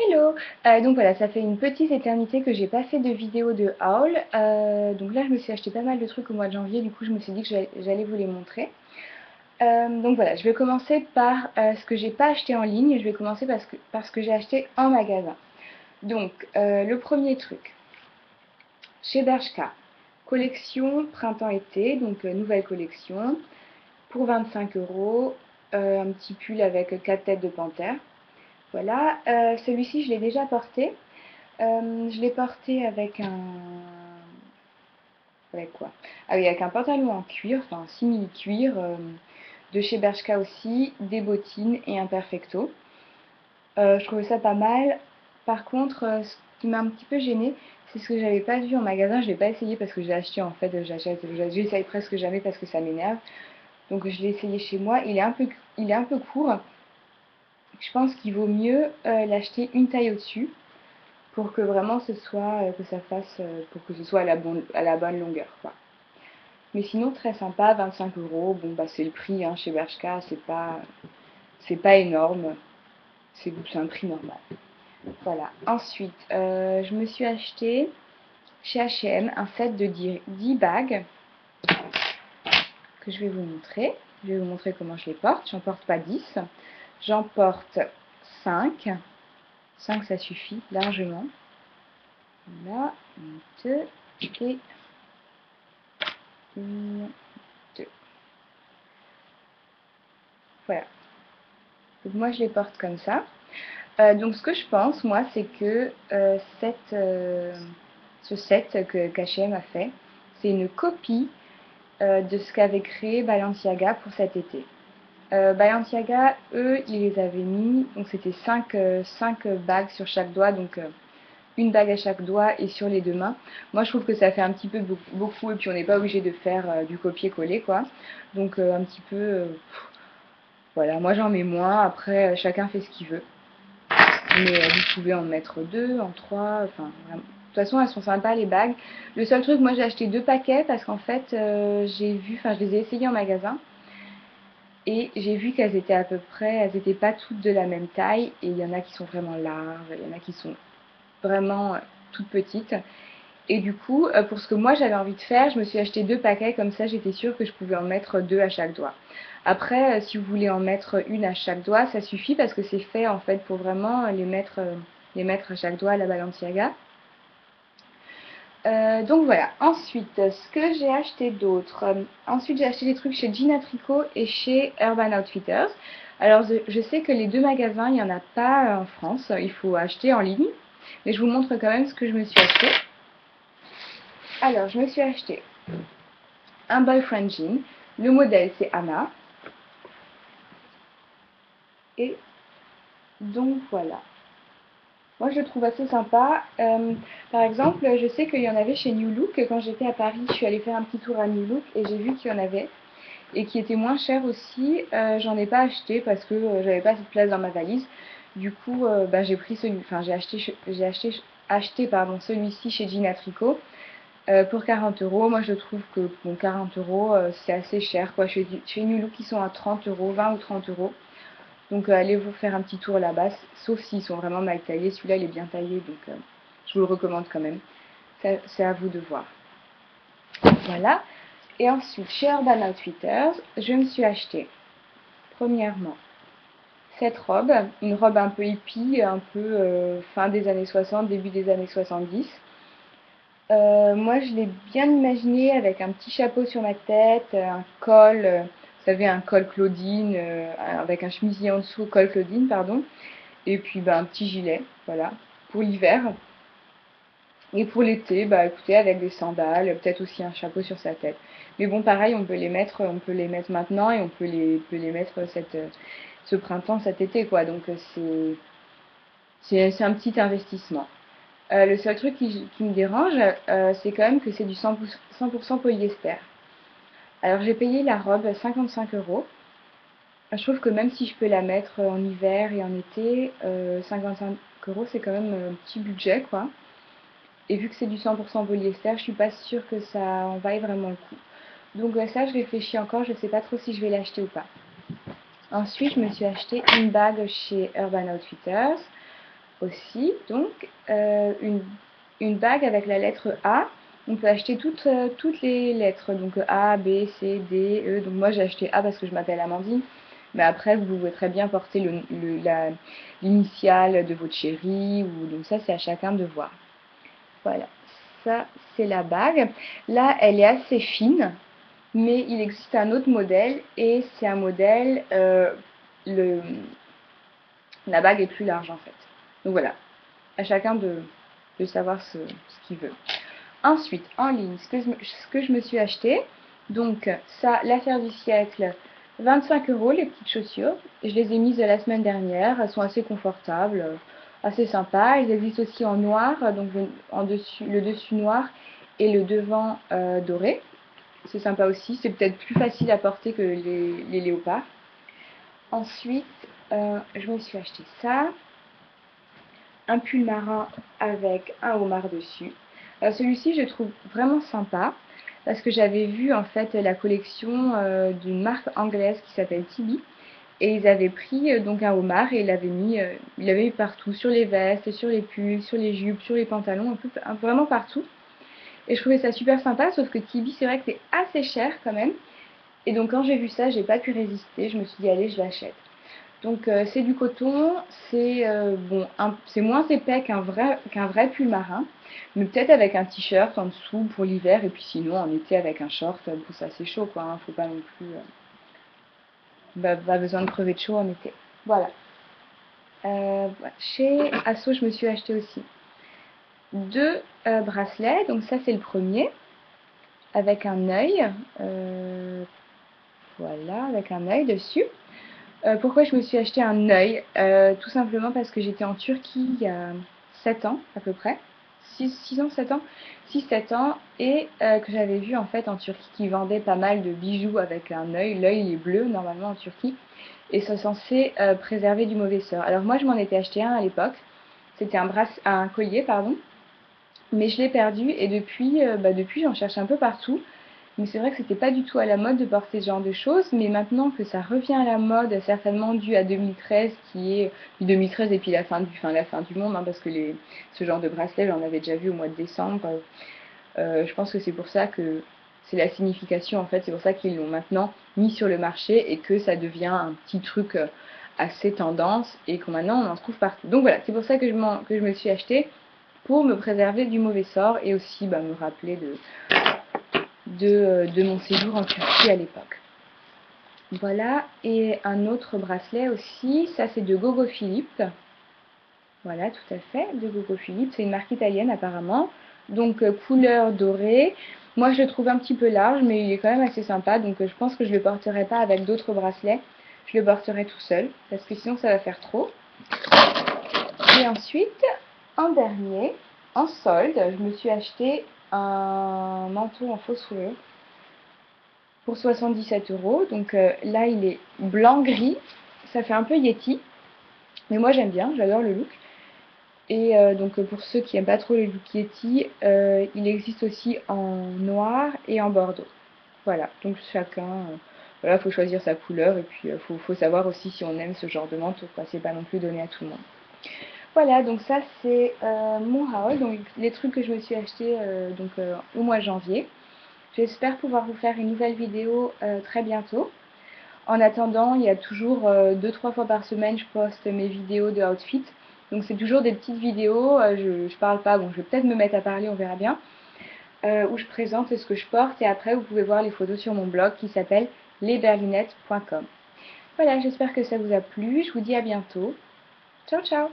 Hello, donc voilà, ça fait une petite éternité que j'ai pas fait de vidéo de haul. Donc là, je me suis acheté pas mal de trucs au mois de janvier, du coup, je me suis dit que j'allais vous les montrer. Donc voilà, je vais commencer par ce que j'ai pas acheté en ligne. Je vais commencer par ce que j'ai acheté en magasin. Donc, le premier truc, chez Bershka, collection printemps-été, donc nouvelle collection, pour 25 euros, un petit pull avec 4 têtes de panthère. Voilà, celui-ci, je l'ai déjà porté. Je l'ai porté avec un... Avec quoi? Ah oui, avec un pantalon en cuir, enfin simili-cuir, de chez Bershka aussi, des bottines et un perfecto. Je trouvais ça pas mal. Par contre, ce qui m'a un petit peu gênée, c'est ce que j'avais pas vu en magasin. Je l'ai pas essayé parce que j'ai acheté en fait, j'essaye presque jamais parce que ça m'énerve. Donc je l'ai essayé chez moi. Il est un peu court. Je pense qu'il vaut mieux l'acheter une taille au-dessus pour que vraiment ce soit, que ça fasse, pour que ce soit à la bonne longueur, quoi. Mais sinon, très sympa, 25 euros. Bon, bah, c'est le prix hein, chez Bershka, c'est pas énorme, c'est un prix normal. Voilà. Ensuite, je me suis acheté chez H&M un set de 10 bagues que je vais vous montrer. Je vais vous montrer comment je les porte. J'en porte pas 10, j'en porte 5. 5 ça suffit largement. Voilà, 2 et 1, 2. Voilà. Donc moi je les porte comme ça. Donc ce que je pense, moi, c'est que ce set que H&M a fait, c'est une copie de ce qu'avait créé Balenciaga pour cet été. Balenciaga, eux, ils les avaient mis, donc c'était 5 bagues sur chaque doigt, donc une bague à chaque doigt et sur les deux mains. Moi, je trouve que ça fait un petit peu beaucoup, et puis on n'est pas obligé de faire du copier-coller, quoi. Donc un petit peu, voilà, moi j'en mets moins, après chacun fait ce qu'il veut. Mais vous pouvez en mettre deux, en trois, enfin vraiment. De toute façon, elles sont sympas les bagues. Le seul truc, moi j'ai acheté 2 paquets parce qu'en fait, j'ai vu, enfin je les ai essayées en magasin et j'ai vu qu'elles étaient à peu près, elles n'étaient pas toutes de la même taille et il y en a qui sont vraiment larges, il y en a qui sont vraiment toutes petites. Et du coup, pour ce que moi j'avais envie de faire, je me suis acheté 2 paquets, comme ça j'étais sûre que je pouvais en mettre 2 à chaque doigt. Après, si vous voulez en mettre une à chaque doigt, ça suffit parce que c'est fait en fait pour vraiment les mettre à chaque doigt à la Balenciaga. Donc voilà. Ensuite, ce que j'ai acheté d'autre. Ensuite, j'ai acheté des trucs chez Gina Tricot et chez Urban Outfitters. Alors, je sais que les deux magasins, il n'y en a pas en France. Il faut acheter en ligne. Mais je vous montre quand même ce que je me suis acheté. Alors, je me suis acheté un boyfriend jean. Le modèle, c'est Anna. Et donc voilà. Moi, je le trouve assez sympa. Par exemple, je sais qu'il y en avait chez New Look. Quand j'étais à Paris, je suis allée faire un petit tour à New Look et j'ai vu qu'il y en avait. Et qui était moins cher aussi. J'en ai pas acheté parce que j'avais pas assez de place dans ma valise. Du coup, bah, j'ai pris celui, enfin acheté pardon, celui-ci chez Gina Tricot pour 40 euros. Moi, je trouve que bon, 40 euros, c'est assez cher, quoi. Chez New Look, ils sont à 30 euros, 20 ou 30 euros. Donc, allez vous faire un petit tour là-bas, sauf s'ils sont vraiment mal taillés. Celui-là, il est bien taillé, donc je vous le recommande quand même. C'est à vous de voir. Voilà. Et ensuite, chez Urban Outfitters, je me suis acheté, premièrement, cette robe, une robe un peu hippie, un peu fin des années 60, début des années 70. Moi, je l'ai bien imaginé avec un petit chapeau sur ma tête, un col, vous savez, un col Claudine, avec un chemisier en dessous, col Claudine, pardon, et puis bah, un petit gilet, voilà, pour l'hiver. Et pour l'été, bah écoutez, avec des sandales, peut-être aussi un chapeau sur sa tête. Mais bon, pareil, on peut les mettre maintenant et peut les mettre ce printemps, cet été, quoi. Donc c'est un petit investissement. Le seul truc qui me dérange, c'est quand même que c'est du 100% polyester. Alors j'ai payé la robe 55 euros. Je trouve que même si je peux la mettre en hiver et en été, 55 euros c'est quand même un petit budget quoi. Et vu que c'est du 100% polyester, je suis pas sûre que ça en vaille vraiment le coup. Donc ça, je réfléchis encore, je sais pas trop si je vais l'acheter ou pas. Ensuite, je me suis acheté une bague chez Urban Outfitters. aussi, donc, une bague avec la lettre A. On peut acheter toutes les lettres, donc A, B, C, D, E. Donc moi j'ai acheté A parce que je m'appelle Amandine, mais après vous pouvez très bien porter l'initiale de votre chéri, ou donc ça c'est à chacun de voir. Voilà, ça c'est la bague. Là elle est assez fine, mais il existe un autre modèle, et c'est un modèle, la bague est plus large en fait. Donc voilà, à chacun de savoir ce qu'il veut. Ensuite, en ligne, ce que je me suis acheté, donc ça, l'affaire du siècle, 25 € les petites chaussures. Je les ai mises la semaine dernière, elles sont assez confortables, assez sympas. Elles existent aussi en noir, donc le dessus noir et le devant doré. C'est sympa aussi, c'est peut-être plus facile à porter que les léopards. Ensuite, je me suis acheté ça, un pull marin avec un homard dessus. Celui-ci, je trouve vraiment sympa parce que j'avais vu en fait la collection d'une marque anglaise qui s'appelle Tibi, et ils avaient pris donc un homard et il l'avaient mis partout, sur les vestes, sur les pulls, sur les jupes, sur les pantalons, vraiment partout. Et je trouvais ça super sympa, sauf que Tibi, c'est vrai que c'est assez cher quand même. Et donc quand j'ai vu ça, j'ai pas pu résister, je me suis dit allez, je l'achète. Donc c'est du coton, c'est bon, c'est moins épais qu'un vrai pull marin, mais peut-être avec un t-shirt en dessous pour l'hiver, et puis sinon en été avec un short, bon, c'est assez chaud quoi, hein, faut pas non plus, pas besoin de crever de chaud en été. Voilà. Chez Asso, je me suis acheté aussi deux bracelets, donc ça c'est le premier, avec un œil, voilà, avec un œil dessus. Pourquoi je me suis acheté un œil? Tout simplement parce que j'étais en Turquie il y a 7 ans à peu près. 6 ans, 7 ans? 6-7 ans, et que j'avais vu en fait en Turquie qu'ils vendaient pas mal de bijoux avec un œil. L'œil il est bleu normalement en Turquie, et c'est censé préserver du mauvais sort. Alors moi je m'en étais acheté un à l'époque. C'était un collier, pardon. Mais je l'ai perdu, et depuis j'en cherche un peu partout. Mais c'est vrai que c'était pas du tout à la mode de porter ce genre de choses, mais maintenant que ça revient à la mode, certainement dû à 2013, qui est 2013 et puis la fin du monde, hein, parce que ce genre de bracelet, j'en avais déjà vu au mois de décembre. Je pense que c'est pour ça que c'est la signification en fait, c'est pour ça qu'ils l'ont maintenant mis sur le marché et que ça devient un petit truc assez tendance, et que maintenant on en trouve partout. Donc voilà, c'est pour ça que je me le suis acheté, pour me préserver du mauvais sort, et aussi me rappeler de mon séjour en Turquie à l'époque. Voilà, et un autre bracelet aussi, ça c'est de Gogo Philippe. Voilà, tout à fait, de Gogo Philippe, c'est une marque italienne apparemment. Donc couleur dorée. Moi je le trouve un petit peu large, mais il est quand même assez sympa, donc je pense que je ne le porterai pas avec d'autres bracelets. Je le porterai tout seul, parce que sinon ça va faire trop. Et ensuite, en dernier, en solde, je me suis acheté un manteau en fausse fourrure pour 77 €. Donc là, il est blanc-gris. Ça fait un peu Yeti. Mais moi, j'aime bien. J'adore le look. Et donc pour ceux qui n'aiment pas trop le look Yeti, il existe aussi en noir et en bordeaux. Voilà. Donc chacun... voilà, faut choisir sa couleur. Et puis faut savoir aussi si on aime ce genre de manteau, quoi. C'est pas non plus donné à tout le monde. Voilà, donc ça c'est mon haul. Donc les trucs que je me suis acheté au mois de janvier. J'espère pouvoir vous faire une nouvelle vidéo très bientôt. En attendant, il y a toujours 2-3 fois par semaine, je poste mes vidéos de outfit. Donc c'est toujours des petites vidéos, je parle pas, bon je vais peut-être me mettre à parler, on verra bien, où je présente ce que je porte, et après vous pouvez voir les photos sur mon blog qui s'appelle lesberlinettes.com. Voilà, j'espère que ça vous a plu, je vous dis à bientôt. Ciao ciao!